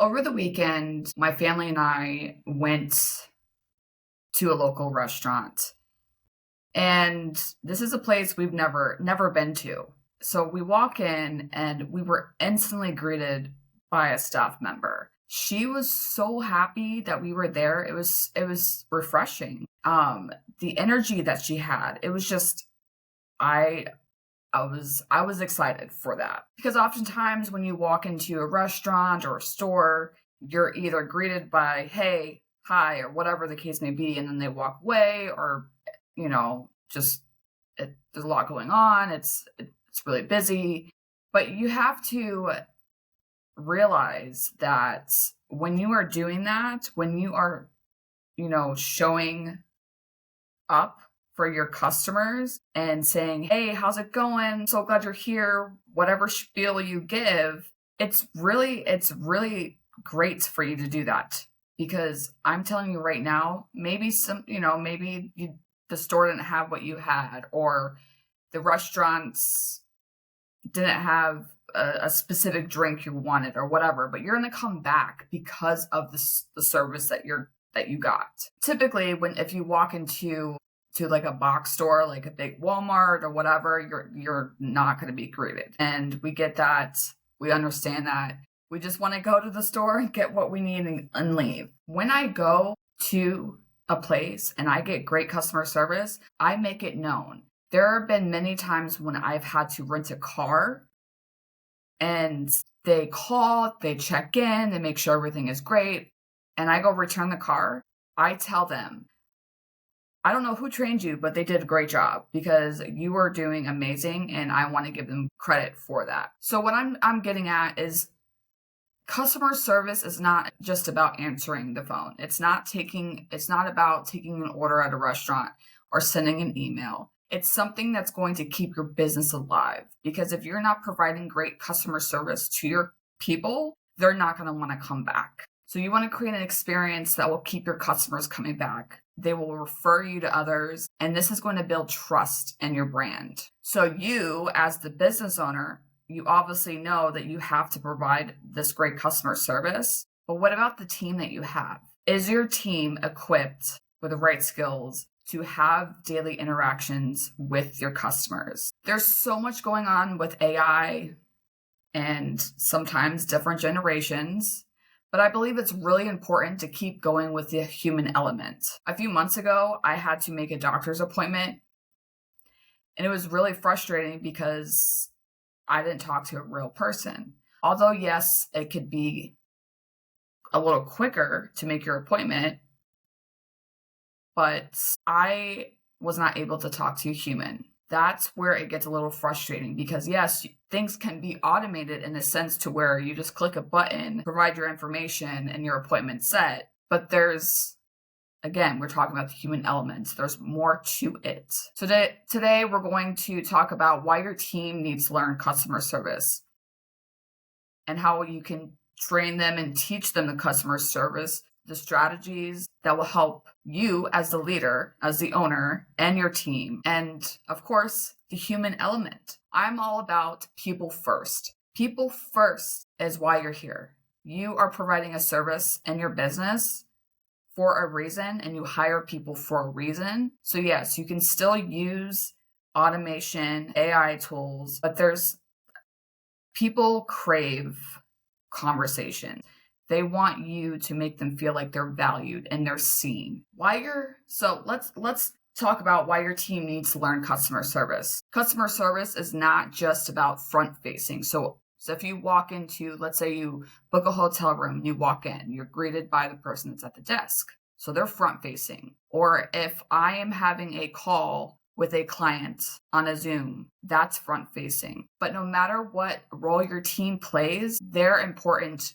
Over the weekend, my family and I went to a local restaurant. And this is a place we've never been to. So we walk in and we were instantly greeted by a staff member. She was so happy that we were there. It was refreshing. The energy that she had, it was just I I was excited for that. Because oftentimes when you walk into a restaurant or a store, you're either greeted by hey, hi, or whatever the case may be, and then they walk away, or just there's a lot going on. It's really busy, but you have to realize that when you are doing that, when you are, showing up for your customers and saying, "Hey, how's it going? So glad you're here." Whatever spiel you give, it's really great for you to do that because I'm telling you right now, maybe the store didn't have what you had, or the restaurants didn't have a specific drink you wanted, or whatever. But you're going to come back because of the service that you got. Typically, if you walk into like a box store, like a big Walmart or whatever, you're not going to be greeted. And we get that. We understand that. We just want to go to the store and get what we need and leave. When I go to a place and I get great customer service, I make it known. There have been many times when I've had to rent a car and they call, they check in, they make sure everything is great, and I go return the car. I tell them, I don't know who trained you, but they did a great job because you are doing amazing, and I want to give them credit for that. So what I'm getting at is customer service is not just about answering the phone. It's not about taking an order at a restaurant or sending an email. It's something that's going to keep your business alive, because if you're not providing great customer service to your people, they're not going to want to come back. So you want to create an experience that will keep your customers coming back. They will refer you to others, and this is going to build trust in your brand. So you, as the business owner, you obviously know that you have to provide this great customer service. But what about the team that you have? Is your team equipped with the right skills to have daily interactions with your customers? There's so much going on with AI and sometimes different generations, but I believe it's really important to keep going with the human element. A few months ago, I had to make a doctor's appointment, and it was really frustrating because I didn't talk to a real person. Although, yes, it could be a little quicker to make your appointment, but I was not able to talk to a human. That's where it gets a little frustrating because, yes, things can be automated in a sense to where you just click a button, provide your information, and your appointment's set. But again, we're talking about the human element. There's more to it. So today we're going to talk about why your team needs to learn customer service and how you can train them and teach them the customer service, the strategies that will help you as the leader, as the owner, and your team. And of course, the human element. I'm all about people first. People first is why you're here. You are providing a service in your business for a reason, and you hire people for a reason. So yes, you can still use automation, AI tools, but people crave conversation. They want you to make them feel like they're valued and they're seen. So let's talk about why your team needs to learn customer service. Customer service is not just about front facing. So if you walk into, let's say you book a hotel room and you walk in, you're greeted by the person that's at the desk. So they're front facing. Or if I am having a call with a client on a Zoom, that's front facing. But no matter what role your team plays, they're important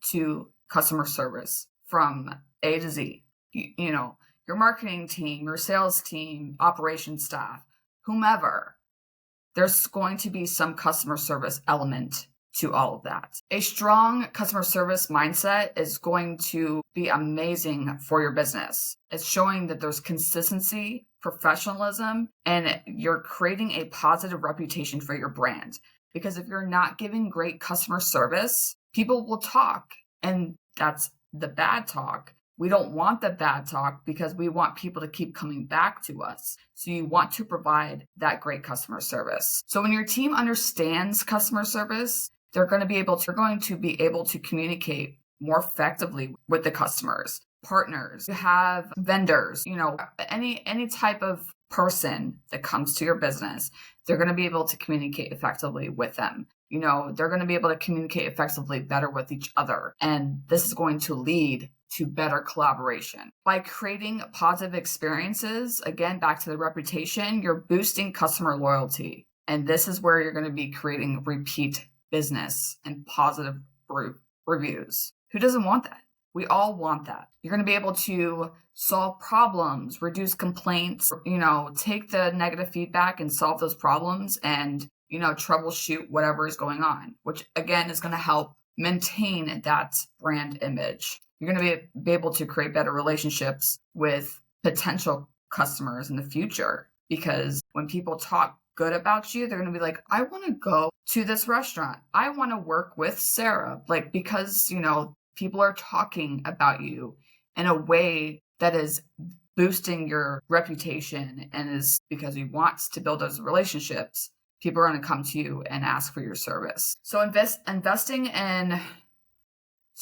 to customer service from A to Z. Your marketing team, your sales team, operations staff, whomever, there's going to be some customer service element to all of that. A strong customer service mindset is going to be amazing for your business. It's showing that there's consistency, professionalism, and you're creating a positive reputation for your brand. Because if you're not giving great customer service, people will talk And that's the bad talk. We don't want the bad talk because we want people to keep coming back to us. So you want to provide that great customer service. So when your team understands customer service, they're going to be able to communicate more effectively with the customers, partners, you have vendors, any type of person that comes to your business, they're going to be able to communicate effectively with them. They're going to be able to communicate effectively better with each other. And this is going to lead to better collaboration. By creating positive experiences, again, back to the reputation, you're boosting customer loyalty. And this is where you're going to be creating repeat business and positive reviews. Who doesn't want that? We all want that. You're going to be able to solve problems, reduce complaints, take the negative feedback and solve those problems and, troubleshoot whatever is going on, which again is going to help maintain that brand image. You're going to be able to create better relationships with potential customers in the future, because when people talk good about you, they're going to be like, I want to go to this restaurant. I want to work with Sarah, because, people are talking about you in a way that is boosting your reputation, and is because you want to build those relationships. People are going to come to you and ask for your service. So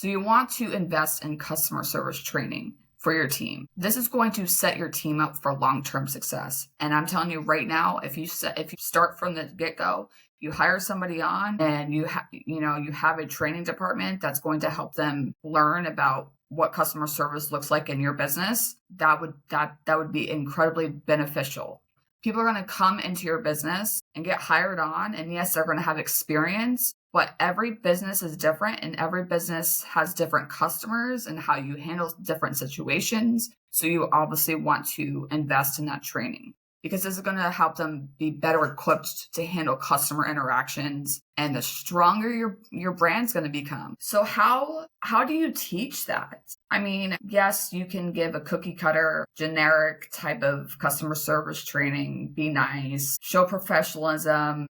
you want to invest in customer service training for your team. This is going to set your team up for long-term success. And I'm telling you right now, if you start from the get-go, you hire somebody on and you have a training department that's going to help them learn about what customer service looks like in your business, that would be incredibly beneficial. People are going to come into your business and get hired on, and yes, they're going to have experience, but every business is different and every business has different customers and how you handle different situations. So you obviously want to invest in that training, because this is going to help them be better equipped to handle customer interactions, and the stronger your brand's going to become. So how do you teach that? I mean, yes, you can give a cookie cutter, generic type of customer service training, be nice, show professionalism,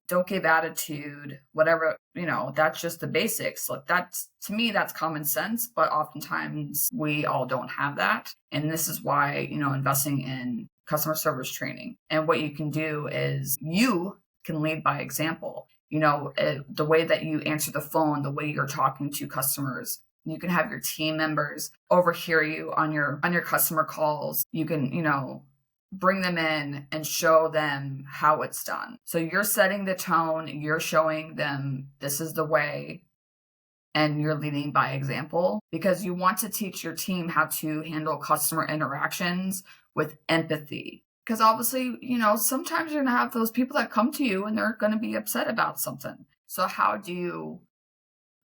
don't give attitude, whatever, that's just the basics. Look, to me, that's common sense, but oftentimes we all don't have that. And this is why, investing in customer service training. And what you can do is you can lead by example. The way that you answer the phone, the way you're talking to customers, you can have your team members overhear you on your customer calls. You can, bring them in and show them how it's done. So you're setting the tone, you're showing them this is the way, and you're leading by example, because you want to teach your team how to handle customer interactions with empathy. Because obviously, sometimes you're going to have those people that come to you and they're going to be upset about something. So how do you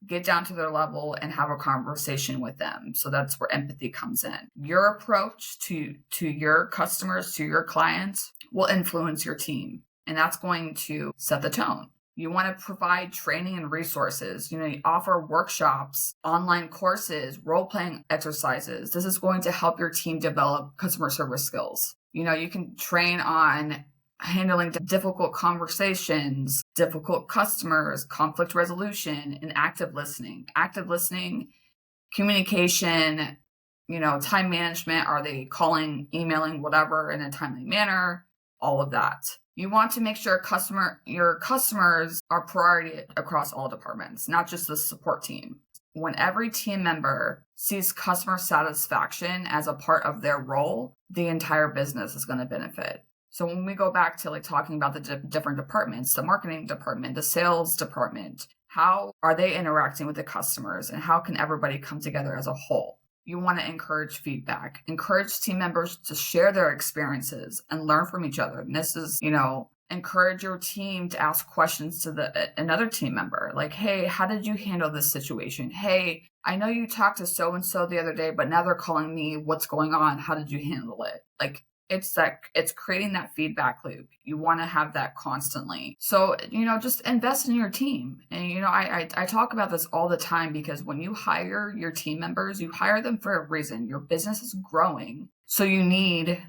get down to their level and have a conversation with them? So that's where empathy comes in. Your approach to your customers, to your clients, will influence your team, and that's going to set the tone. You want to provide training and resources. You offer workshops, online courses, role-playing exercises. This is going to help your team develop customer service skills. You can train on handling difficult conversations, difficult customers, conflict resolution, and active listening. Active listening, communication, time management. Are they calling, emailing, whatever in a timely manner? All of that. You want to make sure your customers are priority across all departments, not just the support team. When every team member sees customer satisfaction as a part of their role, the entire business is going to benefit. So when we go back to talking about the different departments, the marketing department, the sales department, how are they interacting with the customers, and how can everybody come together as a whole? You want to encourage feedback, encourage team members to share their experiences and learn from each other. And this is, encourage your team to ask questions to another team member. Like, hey, how did you handle this situation? Hey, I know you talked to so-and-so the other day, but now they're calling me. What's going on? How did you handle it? It's creating that feedback loop. You want to have that constantly. So, just invest in your team. And, I talk about this all the time, because when you hire your team members, you hire them for a reason. Your business is growing. So you need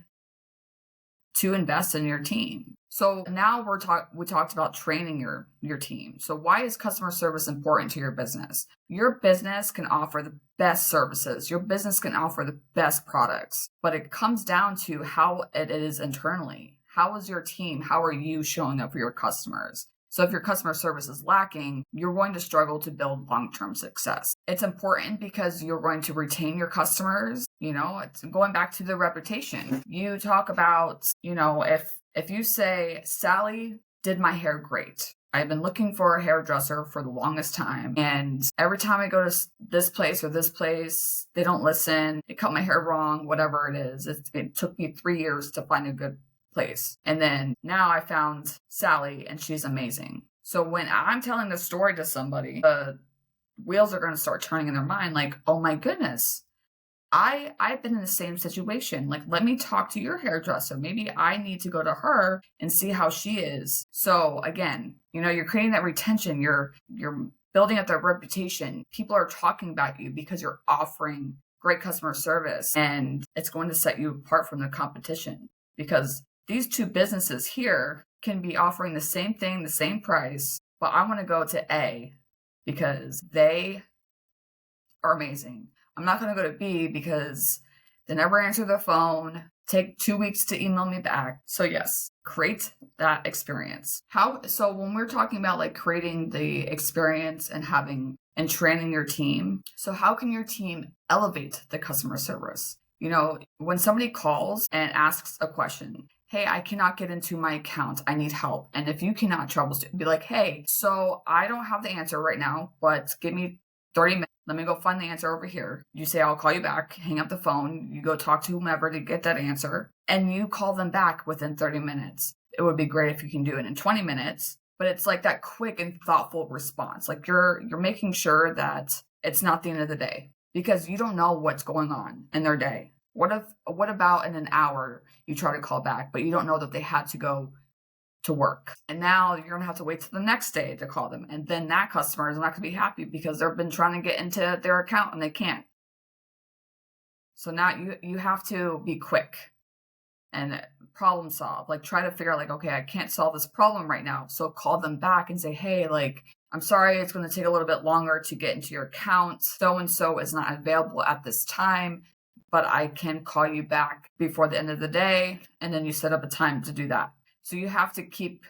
to invest in your team. So now we talked about training your team. So why is customer service important to your business? Your business can offer the best services. Your business can offer the best products, but it comes down to how it is internally. How is your team? How are you showing up for your customers? So if your customer service is lacking, you're going to struggle to build long-term success. It's important because you're going to retain your customers. It's going back to the reputation. You talk about, if you say, Sally did my hair great. I've been looking for a hairdresser for the longest time. And every time I go to this place or this place, they don't listen. They cut my hair wrong, whatever it is. It took me 3 years to find a good place. And then now I found Sally and she's amazing. So when I'm telling the story to somebody, the wheels are going to start turning in their mind like, oh my goodness, I've been in the same situation. Like, let me talk to your hairdresser. Maybe I need to go to her and see how she is. So again, you're creating that retention. You're building up their reputation. People are talking about you because you're offering great customer service, and it's going to set you apart from the competition, because these two businesses here can be offering the same thing, the same price, but I want to go to A because they are amazing. I'm not going to go to B because they never answer their phone, take 2 weeks to email me back. So yes, create that experience. So when we're talking about like creating the experience and training your team, so how can your team elevate the customer service? When somebody calls and asks a question, hey, I cannot get into my account. I need help. And if you cannot troubleshoot, be like, hey, so I don't have the answer right now, but give me 30 minutes. Let me go find the answer over here. You say, I'll call you back. Hang up the phone. You go talk to whomever to get that answer. And you call them back within 30 minutes. It would be great if you can do it in 20 minutes. But it's like that quick and thoughtful response. Like you're making sure that it's not the end of the day, because you don't know what's going on in their day. What about in an hour you try to call back, but you don't know that they had to go to work, and now you're gonna have to wait till the next day to call them, and then that customer is not gonna be happy because they've been trying to get into their account and they can't. So now you have to be quick and problem solve. Like try to figure out like, okay, I can't solve this problem right now, so call them back and say, hey, like, I'm sorry, it's going to take a little bit longer to get into your account. So and so is not available at this time, but I can call you back before the end of the day. And then you set up a time to do that. So you have to keep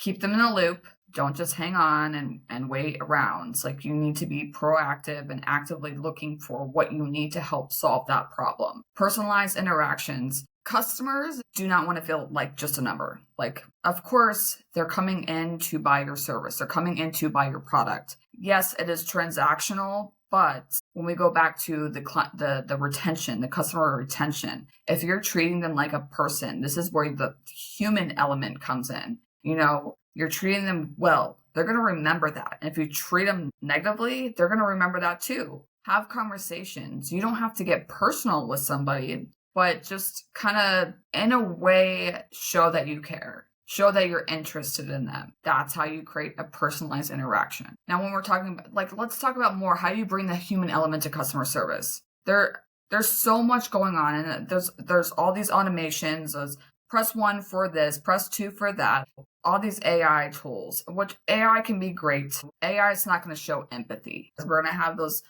them in the loop. Don't just hang on and wait around. It's like you need to be proactive and actively looking for what you need to help solve that problem. Personalized interactions. Customers do not want to feel like just a number. Like, of course, they're coming in to buy your service. They're coming in to buy your product. Yes, it is transactional, but when we go back to the retention, the customer retention, if you're treating them like a person, this is where the human element comes in. You're treating them well, they're going to remember that. And if you treat them negatively, they're going to remember that too. Have conversations. You don't have to get personal with somebody, but just kind of, in a way, show that you care. Show that you're interested in them. That's how you create a personalized interaction. Now, when we're talking about, like, let's talk about more how you bring the human element to customer service. There's so much going on, and there's all these automations. There's press 1 for this, press 2 for that. All these AI tools, which AI can be great. AI is not going to show empathy. We're going to have those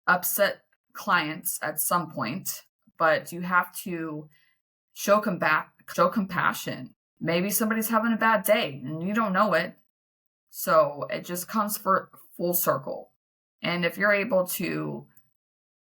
upset clients at some point, but you have to show compassion. Maybe somebody's having a bad day and you don't know it. So it just comes for full circle. And if you're able to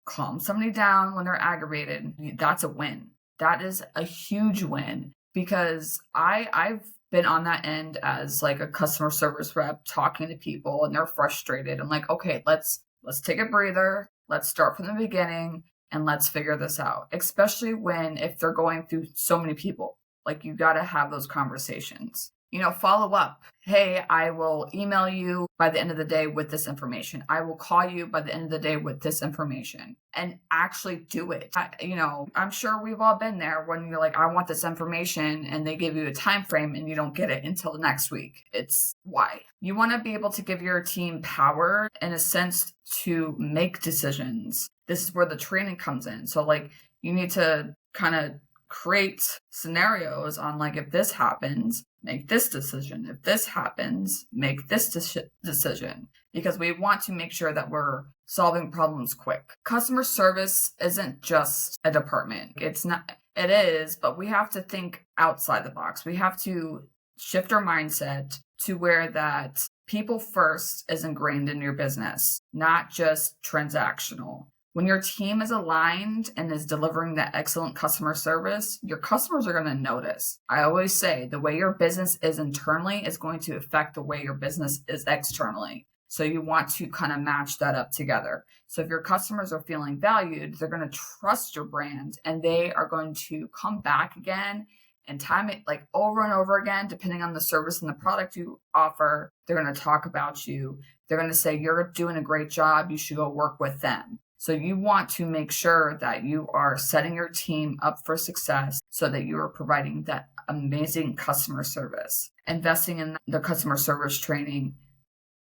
calm somebody down when they're aggravated, that's a win. That is a huge win, because I've been on that end as like a customer service rep talking to people and they're frustrated. I'm like, okay, let's take a breather. Let's start from the beginning and let's figure this out. Especially if they're going through so many people, like you got to have those conversations. Follow up. Hey, I will email you by the end of the day with this information. I will call you by the end of the day with this information, and actually do it. I'm sure we've all been there when you're like, I want this information, and they give you a time frame and you don't get it until next week. It's why. You want to be able to give your team power in a sense to make decisions. This is where the training comes in. So like you need to kind of create scenarios on like, if this happens, make this decision. If this happens, make this decision. Because we want to make sure that we're solving problems quick. Customer service isn't just a department. It's not, it is, but we have to think outside the box. We have to shift our mindset to where that people first is ingrained in your business, not just transactional. When your team is aligned and is delivering that excellent customer service, your customers are going to notice. I always say the way your business is internally is going to affect the way your business is externally. So you want to kind of match that up together. So if your customers are feeling valued, they're going to trust your brand and they are going to come back again and time it like over and over again, depending on the service and the product you offer. They're going to talk about you. They're going to say, you're doing a great job. You should go work with them. So you want to make sure that you are setting your team up for success so that you are providing that amazing customer service, investing in the customer service training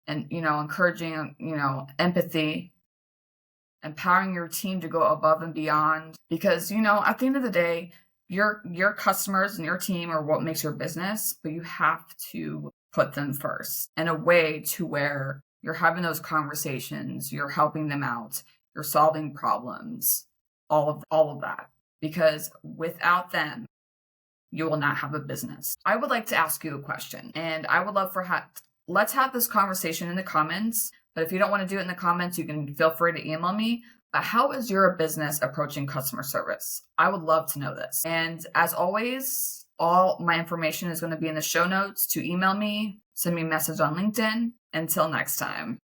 and, encouraging, empathy, empowering your team to go above and beyond. Because, at the end of the day, your customers and your team are what makes your business, but you have to put them first in a way to where you're having those conversations, you're helping them out, you're solving problems, all of that. Because without them, you will not have a business. I would like to ask you a question, and I would love for let's have this conversation in the comments. But if you don't want to do it in the comments, you can feel free to email me. But how is your business approaching customer service? I would love to know this. And as always, all my information is going to be in the show notes to email me, send me a message on LinkedIn. Until next time.